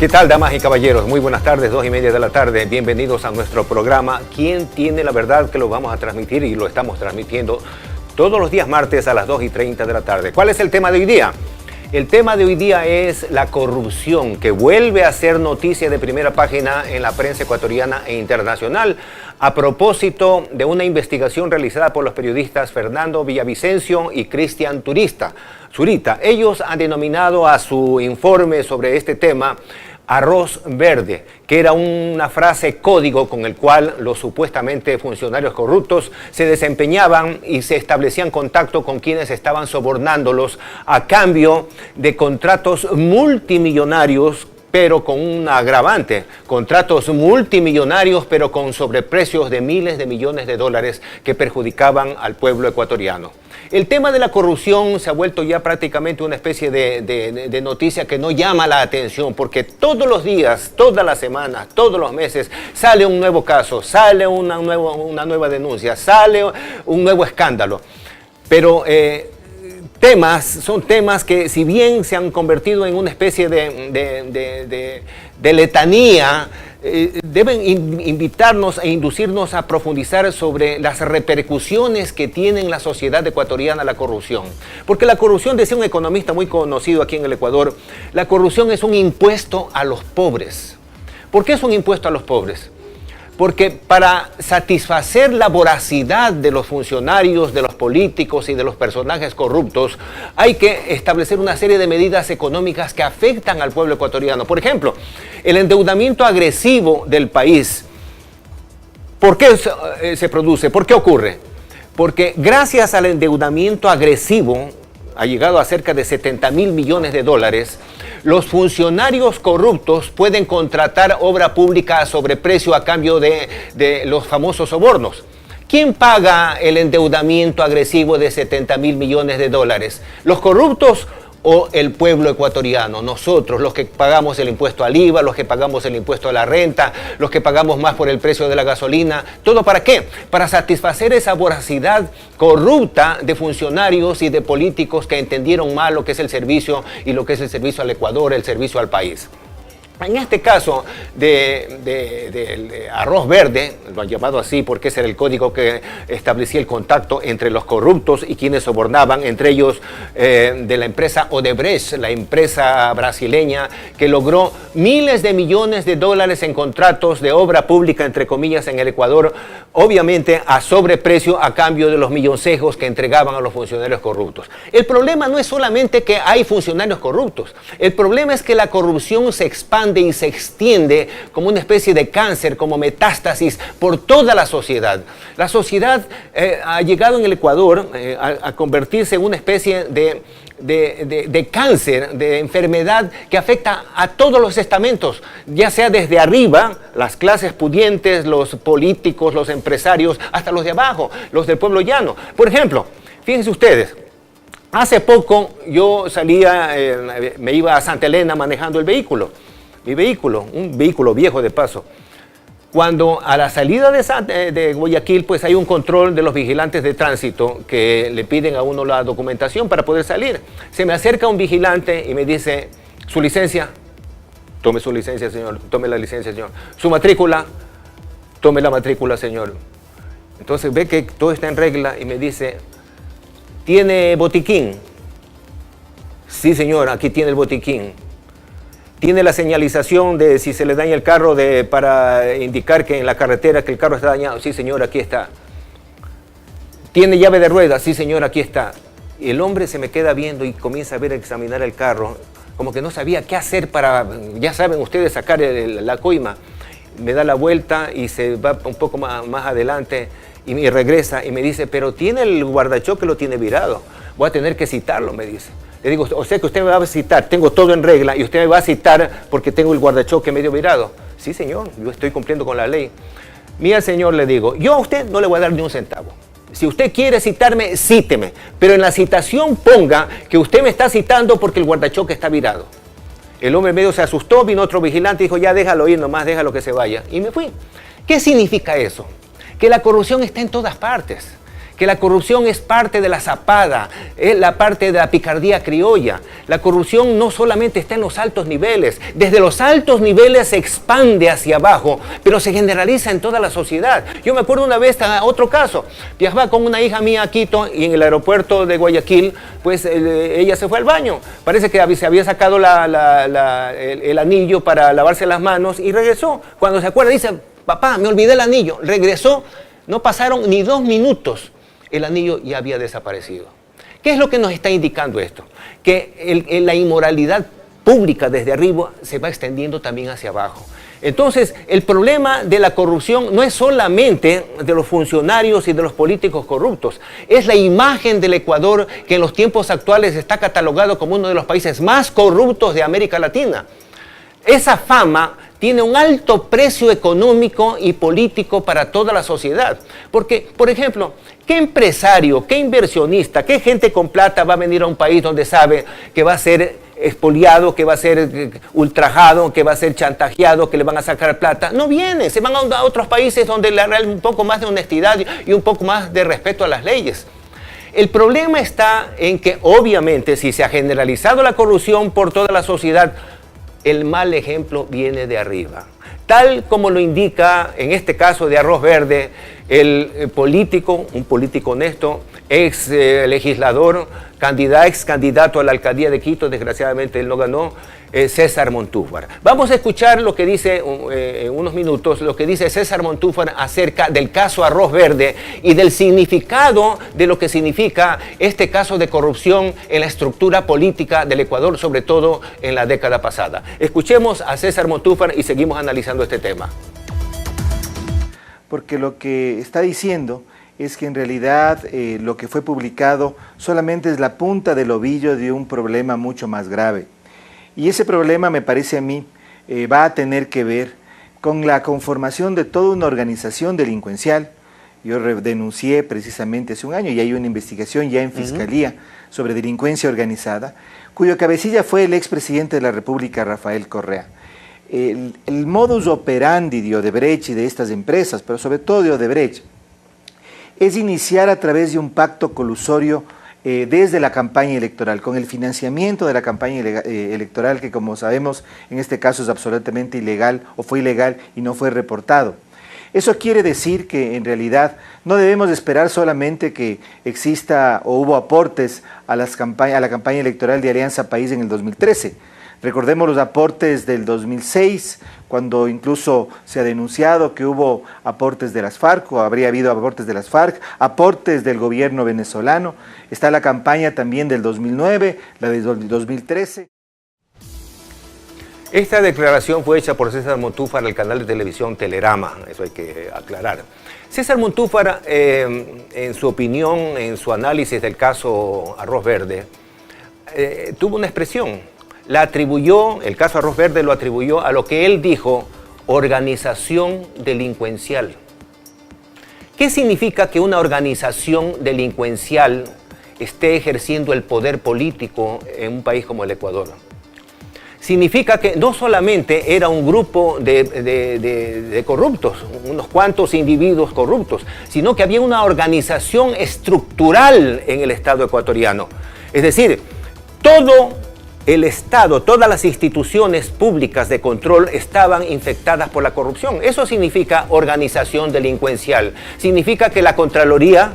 ¿Qué tal, damas y caballeros? Muy buenas tardes, 2:30 de la tarde. Bienvenidos a nuestro programa ¿Quién tiene la verdad?, que lo vamos a transmitir y lo estamos transmitiendo todos los días martes a las 2:30 de la tarde. ¿Cuál es el tema de hoy día? El tema de hoy día es la corrupción, que vuelve a ser noticia de primera página en la prensa ecuatoriana e internacional, a propósito de una investigación realizada por los periodistas Fernando Villavicencio y Cristian Zurita. Ellos han denominado a su informe sobre este tema arroz verde, que era una frase código con el cual los supuestamente funcionarios corruptos se desempeñaban y se establecían contacto con quienes estaban sobornándolos a cambio de contratos multimillonarios, pero con un agravante, contratos multimillonarios, pero con sobreprecios de miles de millones de dólares que perjudicaban al pueblo ecuatoriano. El tema de la corrupción se ha vuelto ya prácticamente una especie de noticia que no llama la atención, porque todos los días, todas las semanas, todos los meses sale un nuevo caso, sale una nueva denuncia, sale un nuevo escándalo. Pero son temas que, si bien se han convertido en una especie de letanía, deben invitarnos e inducirnos a profundizar sobre las repercusiones que tiene en la sociedad ecuatoriana la corrupción. Porque la corrupción, decía un economista muy conocido aquí en el Ecuador, la corrupción es un impuesto a los pobres. ¿Por qué es un impuesto a los pobres? Porque para satisfacer la voracidad de los funcionarios, de los políticos y de los personajes corruptos, hay que establecer una serie de medidas económicas que afectan al pueblo ecuatoriano. Por ejemplo, el endeudamiento agresivo del país. ¿Por qué se produce? ¿Por qué ocurre? Porque gracias al endeudamiento agresivo, ha llegado a cerca de 70.000 millones de dólares, los funcionarios corruptos pueden contratar obra pública a sobreprecio a cambio de los famosos sobornos. ¿Quién paga el endeudamiento agresivo de 70.000 millones de dólares? ¿Los corruptos o el pueblo ecuatoriano? Nosotros, los que pagamos el impuesto al IVA, los que pagamos el impuesto a la renta, los que pagamos más por el precio de la gasolina. ¿Todo para qué? Para satisfacer esa voracidad corrupta de funcionarios y de políticos que entendieron mal lo que es el servicio y lo que es el servicio al Ecuador, el servicio al país. En este caso de arroz verde, lo han llamado así porque ese era el código que establecía el contacto entre los corruptos y quienes sobornaban, entre ellos de la empresa Odebrecht, la empresa brasileña que logró miles de millones de dólares en contratos de obra pública, entre comillas, en el Ecuador, obviamente a sobreprecio a cambio de los milloncejos que entregaban a los funcionarios corruptos. El problema no es solamente que hay funcionarios corruptos, el problema es que la corrupción se expande y se extiende como una especie de cáncer, como metástasis por toda la sociedad. La sociedad ha llegado en el Ecuador a convertirse en una especie de cáncer, de enfermedad que afecta a todos los estamentos, ya sea desde arriba, las clases pudientes, los políticos, los empresarios, hasta los de abajo, los del pueblo llano. Por ejemplo, fíjense ustedes, hace poco yo salía, me iba a Santa Elena manejando el vehículo. Mi vehículo, un vehículo viejo de paso. Cuando a la salida de Guayaquil, pues hay un control de los vigilantes de tránsito que le piden a uno la documentación para poder salir. Se me acerca un vigilante y me dice, ¿su licencia? Tome su licencia, señor. Tome la licencia, señor. ¿Su matrícula? Tome la matrícula, señor. Entonces ve que todo está en regla y me dice, ¿tiene botiquín? Sí, señor, aquí tiene el botiquín. ¿Tiene la señalización de si se le daña el carro para indicar que en la carretera que el carro está dañado? Sí, señor, aquí está. ¿Tiene llave de ruedas? Sí, señor, aquí está. Y el hombre se me queda viendo y comienza a ver, a examinar el carro, como que no sabía qué hacer para, ya saben ustedes, sacar la coima. Me da la vuelta y se va un poco más adelante y regresa y me dice, pero tiene el guardachoque, lo tiene virado. Voy a tener que citarlo, me dice. Le digo, o sea que usted me va a citar, tengo todo en regla y usted me va a citar porque tengo el guardachoque medio virado. Sí, señor, yo estoy cumpliendo con la ley. Mira, señor, le digo, yo a usted no le voy a dar ni un centavo. Si usted quiere citarme, cíteme, pero en la citación ponga que usted me está citando porque el guardachoque está virado. El hombre medio se asustó, vino otro vigilante y dijo, ya déjalo ir nomás, déjalo que se vaya. Y me fui. ¿Qué significa eso? Que la corrupción está en todas partes. que la corrupción es parte de la zapada, es la parte de la picardía criolla. La corrupción no solamente está en los altos niveles, desde los altos niveles se expande hacia abajo, pero se generaliza en toda la sociedad. Yo me acuerdo una vez, otro caso, viajaba con una hija mía a Quito y en el aeropuerto de Guayaquil, pues ella se fue al baño. Parece que se había sacado el anillo para lavarse las manos y regresó. Cuando se acuerda dice, papá, me olvidé el anillo. Regresó, no pasaron ni 2 minutos. El anillo ya había desaparecido. ¿Qué es lo que nos está indicando esto? Que la inmoralidad pública desde arriba se va extendiendo también hacia abajo. Entonces, el problema de la corrupción no es solamente de los funcionarios y de los políticos corruptos, es la imagen del Ecuador que en los tiempos actuales está catalogado como uno de los países más corruptos de América Latina. Esa fama tiene un alto precio económico y político para toda la sociedad. Porque, por ejemplo, ¿qué empresario, qué inversionista, qué gente con plata va a venir a un país donde sabe que va a ser expoliado, que va a ser ultrajado, que va a ser chantajeado, que le van a sacar plata? No viene, se van a otros países donde le hará un poco más de honestidad y un poco más de respeto a las leyes. El problema está en que, obviamente, si se ha generalizado la corrupción por toda la sociedad, el mal ejemplo viene de arriba. Tal como lo indica, en este caso de Arroz Verde, el político, un político honesto, ex legislador, ex candidato a la alcaldía de Quito, desgraciadamente él no ganó, César Montúfar. Vamos a escuchar lo que dice, en unos minutos, lo que dice César Montúfar acerca del caso Arroz Verde y del significado de lo que significa este caso de corrupción en la estructura política del Ecuador, sobre todo en la década pasada. Escuchemos a César Montúfar y seguimos analizando este tema. Porque lo que está diciendo es que en realidad lo que fue publicado solamente es la punta del ovillo de un problema mucho más grave. Y ese problema, me parece a mí, va a tener que ver con la conformación de toda una organización delincuencial. Yo denuncié precisamente hace un año y hay una investigación ya en Fiscalía sobre delincuencia organizada, cuyo cabecilla fue el expresidente de la República, Rafael Correa. El modus operandi de Odebrecht y de estas empresas, pero sobre todo de Odebrecht, es iniciar a través de un pacto colusorio desde la campaña electoral, con el financiamiento de la campaña electoral, que como sabemos en este caso es absolutamente ilegal o fue ilegal y no fue reportado. Eso quiere decir que en realidad no debemos esperar solamente que exista o hubo aportes a la campaña electoral de Alianza País en el 2013. Recordemos los aportes del 2006, cuando incluso se ha denunciado que hubo aportes de las FARC, o habría habido aportes de las FARC, aportes del gobierno venezolano. Está la campaña también del 2009, la del 2013. Esta declaración fue hecha por César Montúfar al canal de televisión Telerama, eso hay que aclarar. César Montúfar, en su opinión, en su análisis del caso Arroz Verde, tuvo una expresión. La atribuyó, el caso Arroz Verde lo atribuyó a lo que él dijo, organización delincuencial. ¿Qué significa que una organización delincuencial esté ejerciendo el poder político en un país como el Ecuador? Significa que no solamente era un grupo de corruptos, unos cuantos individuos corruptos, sino que había una organización estructural en el Estado ecuatoriano. Es decir, todo el Estado, todas las instituciones públicas de control estaban infectadas por la corrupción. Eso significa organización delincuencial. Significa que la Contraloría,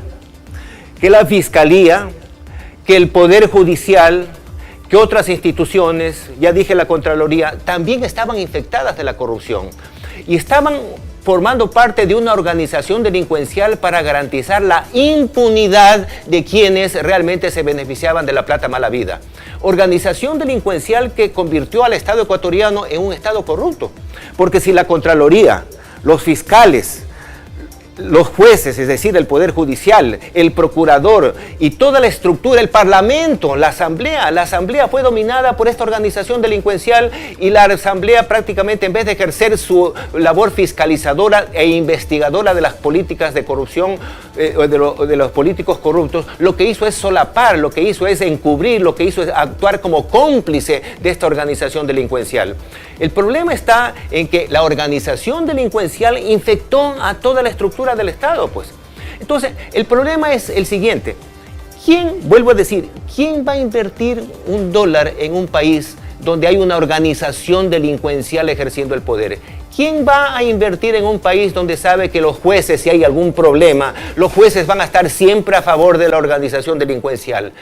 que la Fiscalía, que el Poder Judicial, que otras instituciones, ya dije la Contraloría, también estaban infectadas de la corrupción. Y estaban formando parte de una organización delincuencial para garantizar la impunidad de quienes realmente se beneficiaban de la plata mala vida. Organización delincuencial que convirtió al Estado ecuatoriano en un Estado corrupto. Porque si la Contraloría, los fiscales, los jueces, es decir, el Poder Judicial, el Procurador y toda la estructura, el Parlamento, la Asamblea fue dominada por esta organización delincuencial y la Asamblea prácticamente en vez de ejercer su labor fiscalizadora e investigadora de las políticas de corrupción de los políticos corruptos, lo que hizo es solapar, lo que hizo es encubrir, lo que hizo es actuar como cómplice de esta organización delincuencial. El problema está en que la organización delincuencial infectó a toda la estructura del Estado, pues. Entonces, el problema es el siguiente. Vuelvo a decir, ¿quién va a invertir $1 en un país donde hay una organización delincuencial ejerciendo el poder? ¿Quién va a invertir en un país donde sabe que los jueces, si hay algún problema, los jueces van a estar siempre a favor de la organización delincuencial?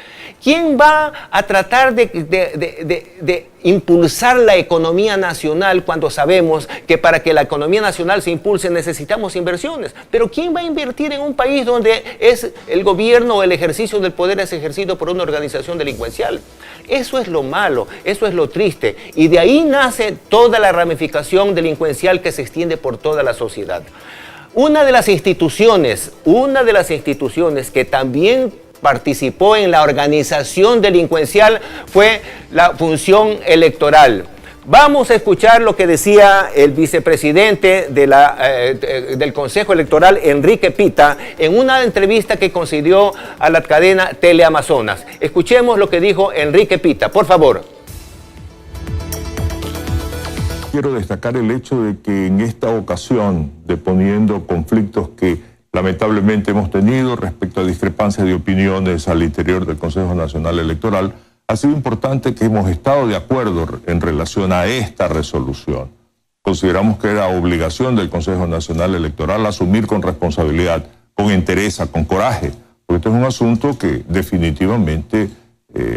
¿Quién va a tratar de impulsar la economía nacional cuando sabemos que para que la economía nacional se impulse necesitamos inversiones? Pero ¿quién va a invertir en un país donde es el gobierno o el ejercicio del poder es ejercido por una organización delincuencial? Eso es lo malo, eso es lo triste. Y de ahí nace toda la ramificación delincuencial que se extiende por toda la sociedad. Una de las instituciones que también participó en la organización delincuencial fue la función electoral. Vamos a escuchar lo que decía el vicepresidente del Consejo Electoral, Enrique Pita, en una entrevista que concedió a la cadena Teleamazonas. Escuchemos lo que dijo Enrique Pita, por favor. Quiero destacar el hecho de que en esta ocasión, deponiendo conflictos que lamentablemente hemos tenido respecto a discrepancias de opiniones al interior del Consejo Nacional Electoral, ha sido importante que hemos estado de acuerdo en relación a esta resolución. Consideramos que era obligación del Consejo Nacional Electoral asumir con responsabilidad, con entereza, con coraje, porque este es un asunto que definitivamente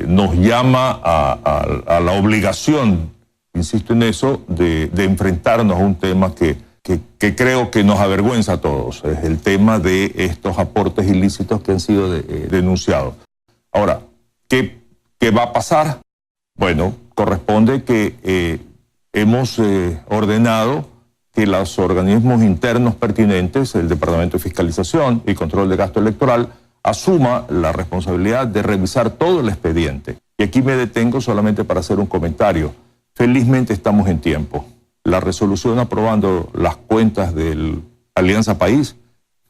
nos llama a la obligación, insisto en eso, de enfrentarnos a un tema que creo que nos avergüenza a todos. Es el tema de estos aportes ilícitos que han sido denunciados. Ahora, ¿qué va a pasar? Bueno, corresponde que hemos ordenado que los organismos internos pertinentes, el Departamento de Fiscalización y Control de Gasto Electoral, asuma la responsabilidad de revisar todo el expediente. Y aquí me detengo solamente para hacer un comentario. Felizmente estamos en tiempo. La resolución aprobando las cuentas del Alianza País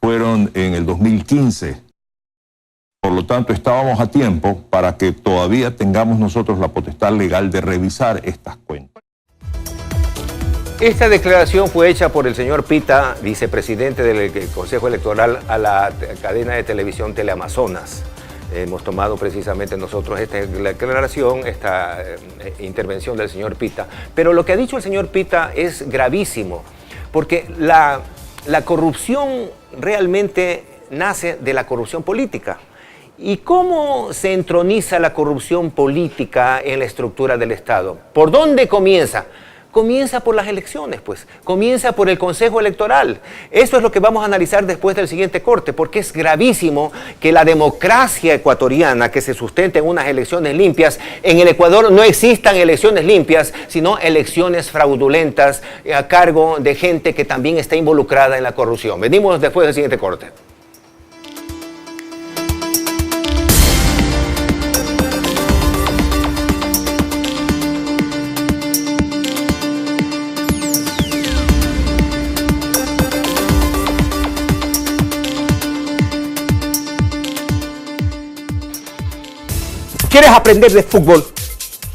fueron en el 2015. Por lo tanto, estábamos a tiempo para que todavía tengamos nosotros la potestad legal de revisar estas cuentas. Esta declaración fue hecha por el señor Pita, vicepresidente del Consejo Electoral, a la cadena de televisión Teleamazonas. Hemos tomado precisamente nosotros esta declaración, esta intervención del señor Pita. Pero lo que ha dicho el señor Pita es gravísimo, porque la corrupción realmente nace de la corrupción política. ¿Y cómo se entroniza la corrupción política en la estructura del Estado? ¿Por dónde comienza? Comienza por las elecciones, pues. Comienza por el Consejo Electoral. Eso es lo que vamos a analizar después del siguiente corte, porque es gravísimo que la democracia ecuatoriana, que se sustenta en unas elecciones limpias, en el Ecuador no existan elecciones limpias, sino elecciones fraudulentas a cargo de gente que también está involucrada en la corrupción. Venimos después del siguiente corte. ¿Quieres aprender de fútbol?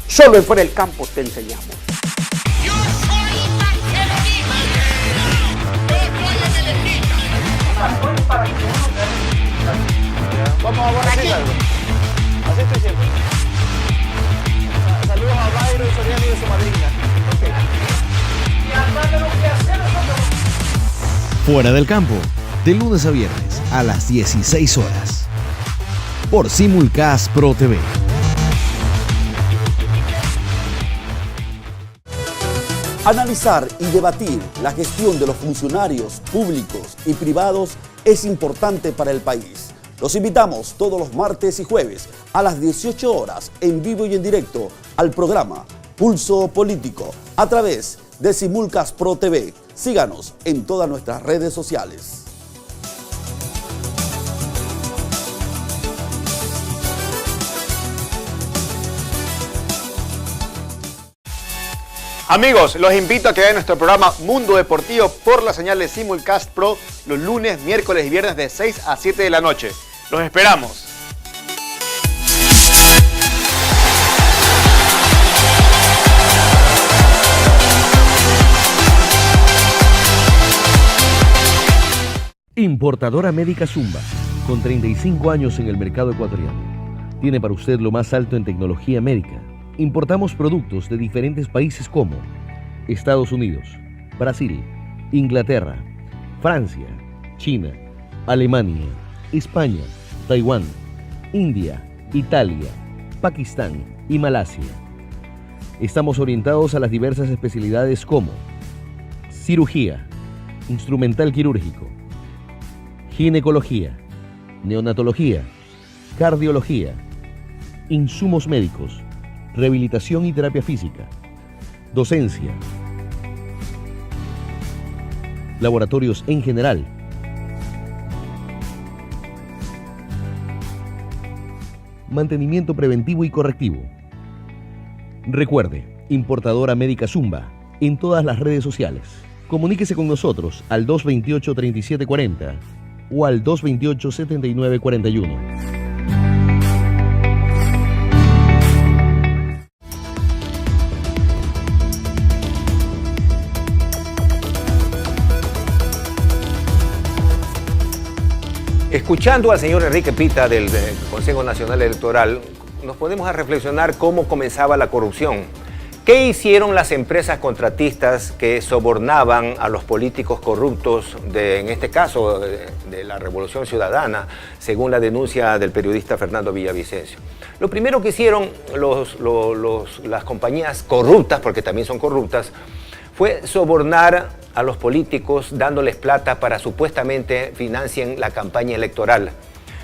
Solo en Fuera del Campo te enseñamos. Yo soy barcelonista. Yo soy emelec. Vamos a borrar aquí. Así estoy siempre. Saludos a Byron Soriano y de su madrina. Y andando lo que hacemos. Fuera del Campo, de lunes a viernes a las 16 horas. Por Simulcast Pro TV. Analizar y debatir la gestión de los funcionarios públicos y privados es importante para el país. Los invitamos todos los martes y jueves a las 18 horas en vivo y en directo al programa Pulso Político a través de Simulcast Pro TV. Síganos en todas nuestras redes sociales. Amigos, los invito a que vean nuestro programa Mundo Deportivo por la señal de Simulcast Pro los lunes, miércoles y viernes de 6 a 7 de la noche. Los esperamos. Importadora Médica Zumba, con 35 años en el mercado ecuatoriano. Tiene para usted lo más alto en tecnología médica. Importamos productos de diferentes países como Estados Unidos, Brasil, Inglaterra, Francia, China, Alemania, España, Taiwán, India, Italia, Pakistán y Malasia. Estamos orientados a las diversas especialidades como cirugía, instrumental quirúrgico, ginecología, neonatología, cardiología, insumos médicos, rehabilitación y terapia física, docencia, laboratorios en general, mantenimiento preventivo y correctivo. Recuerde, Importadora Médica Zumba, en todas las redes sociales. Comuníquese con nosotros al 228-3740 o al 228-7941. Escuchando al señor Enrique Pita del Consejo Nacional Electoral, nos ponemos a reflexionar cómo comenzaba la corrupción. ¿Qué hicieron las empresas contratistas que sobornaban a los políticos corruptos, en este caso, de la Revolución Ciudadana, según la denuncia del periodista Fernando Villavicencio? Lo primero que hicieron las compañías corruptas, porque también son corruptas, fue sobornar a los políticos dándoles plata para supuestamente financien la campaña electoral.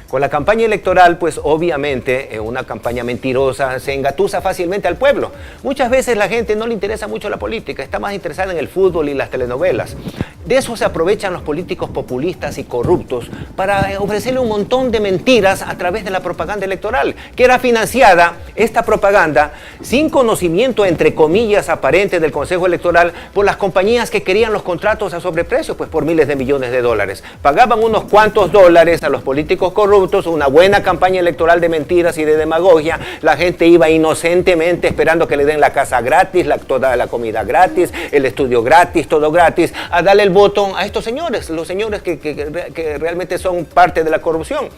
Con la campaña electoral, pues obviamente, una campaña mentirosa se engatusa fácilmente al pueblo. Muchas veces la gente no le interesa mucho la política, está más interesada en el fútbol y las telenovelas. De eso se aprovechan los políticos populistas y corruptos para ofrecerle un montón de mentiras a través de la propaganda electoral, que era financiada, esta propaganda, sin conocimiento, entre comillas, aparente del Consejo Electoral, por las compañías que querían los contratos a sobreprecio, pues por miles de millones de dólares. Pagaban unos cuantos dólares a los políticos corruptos, una buena campaña electoral de mentiras y de demagogia. La gente iba inocentemente esperando que le den la casa gratis, toda la comida gratis, el estudio gratis, todo gratis, a darle el voto a estos señores, los señores que realmente son parte de la corrupción.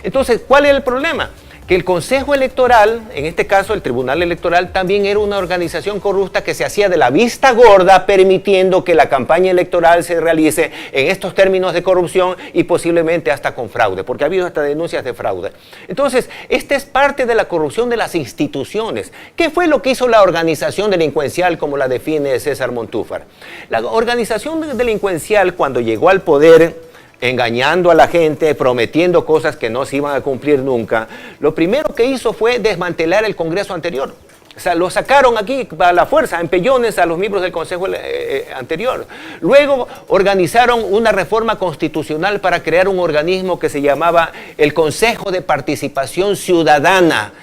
Entonces, ¿cuál es el problema? Que el Consejo Electoral, en este caso el Tribunal Electoral, también era una organización corrupta que se hacía de la vista gorda, permitiendo que la campaña electoral se realice en estos términos de corrupción y posiblemente hasta con fraude, porque ha habido hasta denuncias de fraude. Entonces, esta es parte de la corrupción de las instituciones. ¿Qué fue lo que hizo la organización delincuencial, como la define César Montúfar? La organización delincuencial, cuando llegó al poder, engañando a la gente, prometiendo cosas que no se iban a cumplir nunca, lo primero que hizo fue desmantelar el Congreso anterior. O sea, lo sacaron aquí a la fuerza, a empellones, a los miembros del Consejo anterior. Luego organizaron una reforma constitucional para crear un organismo que se llamaba el Consejo de Participación Ciudadana.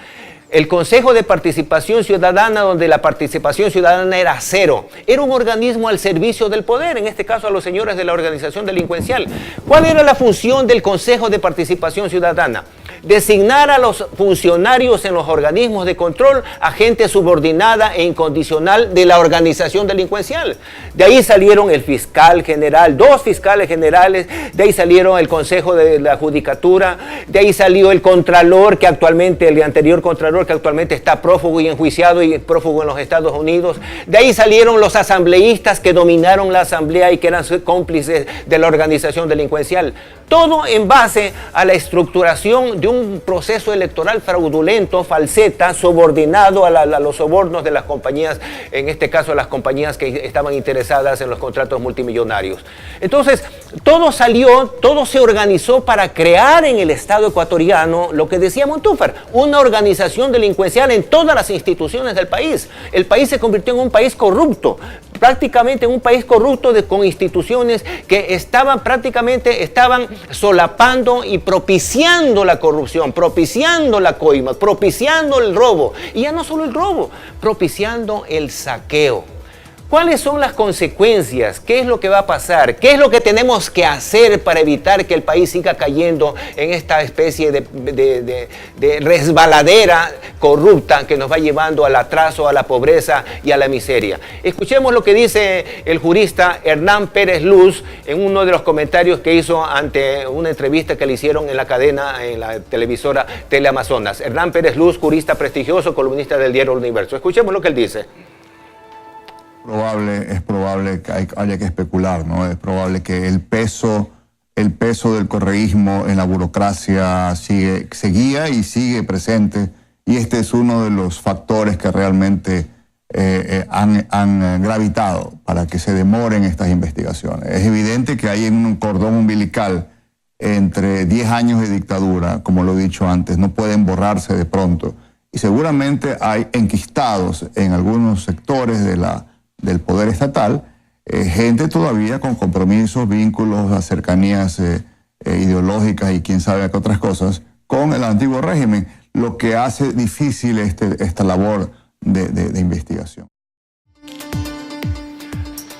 El Consejo de Participación Ciudadana, donde la participación ciudadana era cero. Era un organismo al servicio del poder, en este caso a los señores de la organización delincuencial. ¿Cuál era la función del Consejo de Participación Ciudadana? Designar a los funcionarios en los organismos de control a gente subordinada e incondicional de la organización delincuencial. De ahí salieron el fiscal general, 2 fiscales generales, de ahí salieron el Consejo de la Judicatura, de ahí salió el Contralor, que actualmente, el anterior Contralor, que actualmente está prófugo y enjuiciado y prófugo en los Estados Unidos. De ahí salieron los asambleístas que dominaron la asamblea y que eran cómplices de la organización delincuencial. Todo en base a la estructuración de un proceso electoral fraudulento, falseta, subordinado a los sobornos de las compañías, en este caso las compañías que estaban interesadas en los contratos multimillonarios. Entonces, todo se organizó para crear en el Estado ecuatoriano lo que decía Montúfar, una organización delincuencial en todas las instituciones del país. El país se convirtió en un país corrupto, prácticamente en un país corrupto con instituciones que estaban solapando y propiciando la corrupción, propiciando la coima, propiciando el robo. Y ya no solo el robo, propiciando el saqueo. ¿Cuáles son las consecuencias? ¿Qué es lo que va a pasar? ¿Qué es lo que tenemos que hacer para evitar que el país siga cayendo en esta especie de resbaladera corrupta que nos va llevando al atraso, a la pobreza y a la miseria? Escuchemos lo que dice el jurista Hernán Pérez Luz en uno de los comentarios que hizo ante una entrevista que le hicieron en la cadena, en la televisora Teleamazonas. Hernán Pérez Luz, jurista prestigioso, columnista del diario El Universo. Escuchemos lo que él dice. Es probable que haya que especular, ¿no? Es probable que el peso del correísmo en la burocracia seguía y sigue presente, y este es uno de los factores que realmente han gravitado para que se demoren estas investigaciones. Es evidente que hay un cordón umbilical entre 10 años de dictadura, como lo he dicho antes, no pueden borrarse de pronto, y seguramente hay enquistados en algunos sectores del poder estatal, gente todavía con compromisos, vínculos, cercanías ideológicas y quién sabe qué otras cosas con el antiguo régimen, lo que hace difícil esta labor de investigación.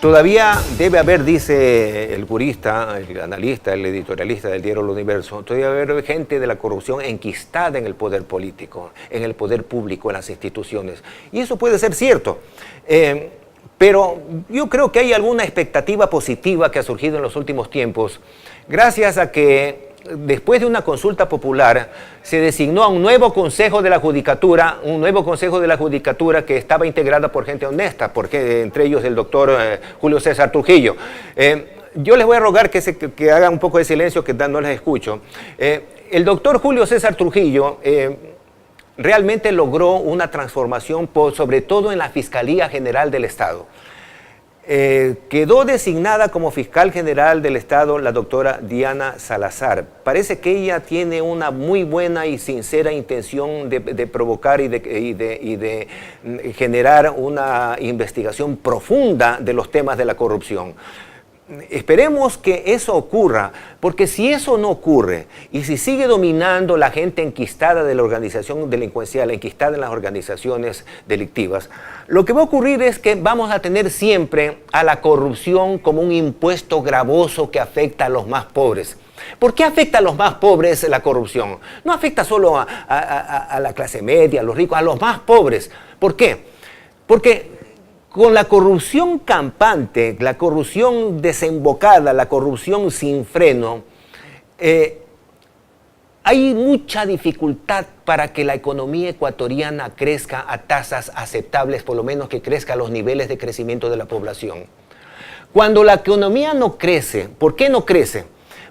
Todavía debe haber, dice el jurista, el analista, el editorialista del diario El Universo, todavía debe haber gente de la corrupción enquistada en el poder político, en el poder público, en las instituciones. Y eso puede ser cierto. Pero yo creo que hay alguna expectativa positiva que ha surgido en los últimos tiempos, gracias a que después de una consulta popular se designó a un nuevo Consejo de la Judicatura, que estaba integrada por gente honesta, porque entre ellos el doctor Julio César Trujillo. Yo les voy a rogar que hagan un poco de silencio, que no les escucho. El doctor Julio César Trujillo realmente logró una transformación, sobre todo en la Fiscalía General del Estado. Quedó designada como fiscal general del Estado la doctora Diana Salazar. Parece que ella tiene una muy buena y sincera intención de provocar y de generar una investigación profunda de los temas de la corrupción. Esperemos que eso ocurra, porque si eso no ocurre y si sigue dominando la gente enquistada de la organización delincuencial, enquistada en las organizaciones delictivas, lo que va a ocurrir es que vamos a tener siempre a la corrupción como un impuesto gravoso que afecta a los más pobres. ¿Por qué afecta a los más pobres la corrupción? No afecta solo a la clase media, a los ricos, a los más pobres. ¿Por qué? Porque con la corrupción campante, la corrupción desembocada, la corrupción sin freno, hay mucha dificultad para que la economía ecuatoriana crezca a tasas aceptables, por lo menos que crezca a los niveles de crecimiento de la población. Cuando la economía no crece, ¿por qué no crece?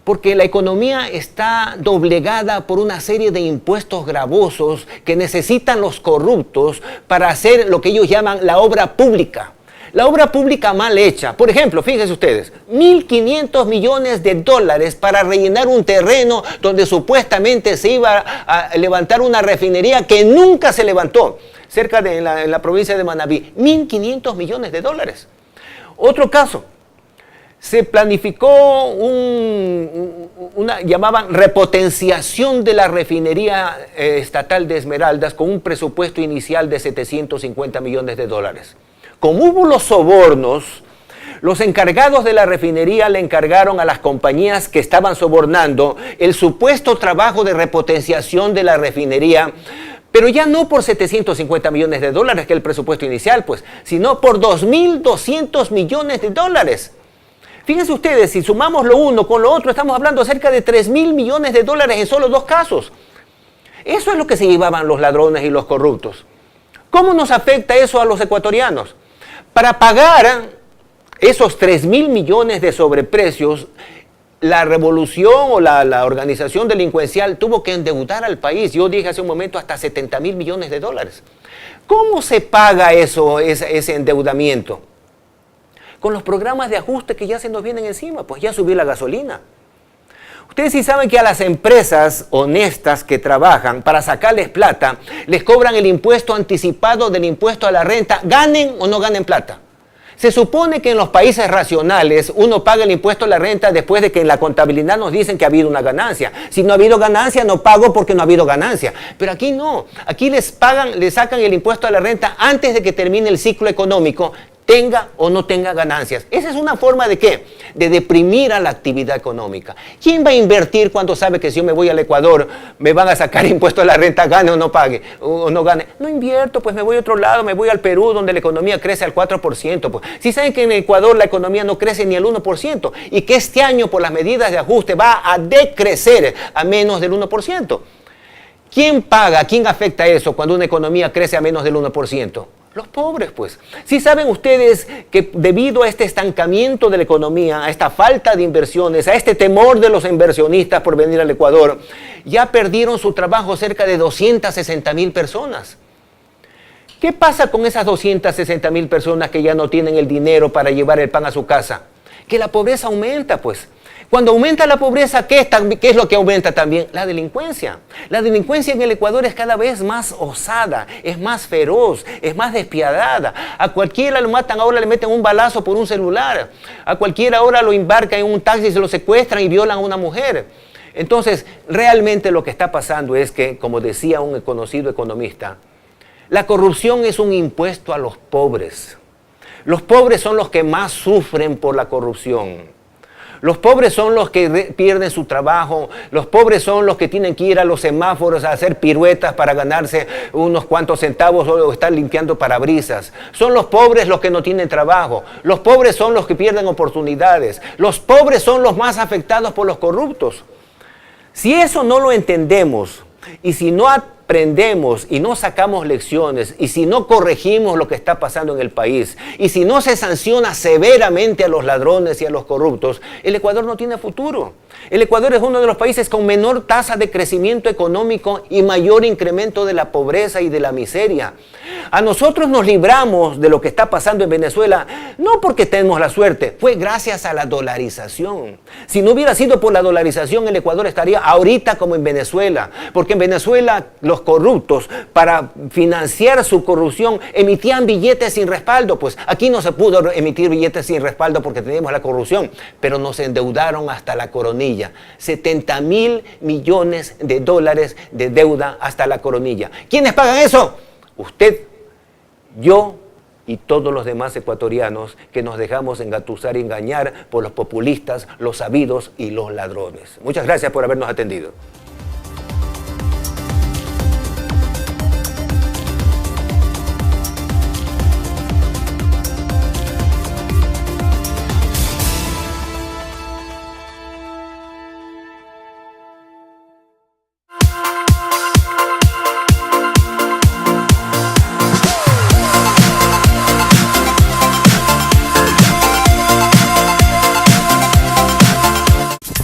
Porque la economía está doblegada por una serie de impuestos gravosos que necesitan los corruptos para hacer lo que ellos llaman la obra pública. La obra pública mal hecha. Por ejemplo, fíjense ustedes, 1.500 millones de dólares para rellenar un terreno donde supuestamente se iba a levantar una refinería que nunca se levantó, cerca de en la provincia de Manabí. 1.500 millones de dólares. Otro caso. Se planificó una llamaban repotenciación de la refinería estatal de Esmeraldas con un presupuesto inicial de 750 millones de dólares. Como hubo los sobornos, los encargados de la refinería le encargaron a las compañías que estaban sobornando el supuesto trabajo de repotenciación de la refinería, pero ya no por 750 millones de dólares, que es el presupuesto inicial, pues, sino por 2.200 millones de dólares. Fíjense ustedes, si sumamos lo uno con lo otro, estamos hablando cerca de 3.000 millones de dólares en solo 2 casos. Eso es lo que se llevaban los ladrones y los corruptos. ¿Cómo nos afecta eso a los ecuatorianos? Para pagar esos 3.000 millones de sobreprecios, la revolución o la organización delincuencial tuvo que endeudar al país. Yo dije hace un momento hasta 70.000 millones de dólares. ¿Cómo se paga eso, ese endeudamiento? Con los programas de ajuste que ya se nos vienen encima, pues ya subió la gasolina. Ustedes sí saben que a las empresas honestas que trabajan para sacarles plata, les cobran el impuesto anticipado del impuesto a la renta, ganen o no ganen plata. Se supone que en los países racionales uno paga el impuesto a la renta después de que en la contabilidad nos dicen que ha habido una ganancia. Si no ha habido ganancia, no pago porque no ha habido ganancia. Pero aquí no. Aquí les sacan el impuesto a la renta antes de que termine el ciclo económico tenga o no tenga ganancias. Esa es una forma ¿de qué? De deprimir a la actividad económica. ¿Quién va a invertir cuando sabe que si yo me voy al Ecuador me van a sacar impuestos a la renta, gane o no pague, o no gane? No invierto, pues me voy a otro lado, me voy al Perú donde la economía crece al 4%. Pues. Si saben que en Ecuador la economía no crece ni al 1% y que este año por las medidas de ajuste va a decrecer a menos del 1%. ¿Quién paga? ¿Quién afecta eso cuando una economía crece a menos del 1%? Los pobres, pues. Si saben ustedes que debido a este estancamiento de la economía, a esta falta de inversiones, a este temor de los inversionistas por venir al Ecuador, ya perdieron su trabajo cerca de 260,000 personas. ¿Qué pasa con esas 260,000 personas que ya no tienen el dinero para llevar el pan a su casa? Que la pobreza aumenta, pues. Cuando aumenta la pobreza, ¿qué es lo que aumenta también? La delincuencia. La delincuencia en el Ecuador es cada vez más osada, es más feroz, es más despiadada. A cualquiera lo matan, ahora le meten un balazo por un celular. A cualquiera ahora lo embarcan en un taxi, se lo secuestran y violan a una mujer. Entonces, realmente lo que está pasando es que, como decía un conocido economista, la corrupción es un impuesto a los pobres. Los pobres son los que más sufren por la corrupción. Los pobres son los que pierden su trabajo, los pobres son los que tienen que ir a los semáforos a hacer piruetas para ganarse unos cuantos centavos o estar limpiando parabrisas. Son los pobres los que no tienen trabajo, los pobres son los que pierden oportunidades, los pobres son los más afectados por los corruptos. Si eso no lo entendemos y si no aprendemos y no sacamos lecciones y si no corregimos lo que está pasando en el país y si no se sanciona severamente a los ladrones y a los corruptos, el Ecuador no tiene futuro. El Ecuador es uno de los países con menor tasa de crecimiento económico y mayor incremento de la pobreza y de la miseria. A nosotros nos libramos de lo que está pasando en Venezuela, no porque tenemos la suerte, fue gracias a la dolarización. Si no hubiera sido por la dolarización, el Ecuador estaría ahorita como en Venezuela, porque en Venezuela los corruptos, para financiar su corrupción, emitían billetes sin respaldo. Pues aquí no se pudo emitir billetes sin respaldo porque teníamos la corrupción, pero nos endeudaron hasta la coronilla. 70,000 millones de dólares de deuda hasta la coronilla. ¿Quiénes pagan eso? Usted, yo y todos los demás ecuatorianos que nos dejamos engatusar y engañar por los populistas, los sabidos y los ladrones. Muchas gracias por habernos atendido.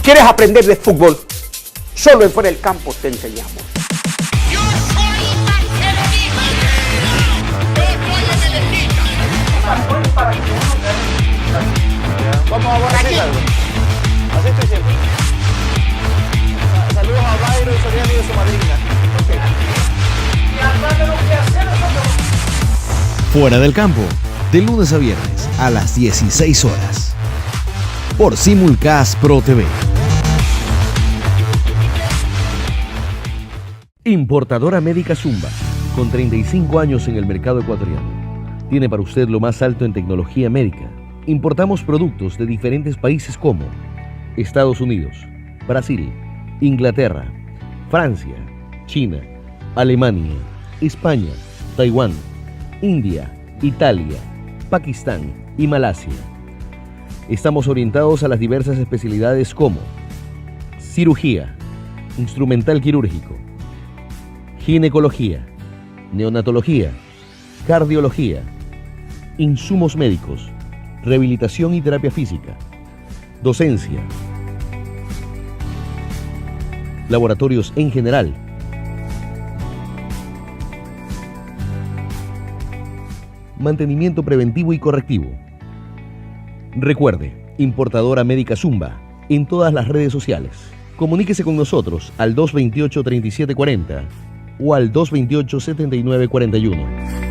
¿Quieres aprender de fútbol? Solo en Fuera del Campo te enseñamos. Yo soy barcelonista. Yo soy emelechista. Vamos a borrar aquí. Así estoy siempre. Saludos a Bayro y Soriano y de su madrina. Fuera del Campo, de lunes a viernes a las 16 horas. Por Simulcast Pro TV. Importadora Médica Zumba, con 35 años en el mercado ecuatoriano. Tiene para usted lo más alto en tecnología médica. Importamos productos de diferentes países como Estados Unidos, Brasil, Inglaterra, Francia, China, Alemania, España, Taiwán, India, Italia, Pakistán y Malasia. Estamos orientados a las diversas especialidades como cirugía, instrumental quirúrgico, ginecología, neonatología, cardiología, insumos médicos, rehabilitación y terapia física, docencia, laboratorios en general, mantenimiento preventivo y correctivo. Recuerde, Importadora Médica Zumba, en todas las redes sociales. Comuníquese con nosotros al 228-3740 o al 228-7941.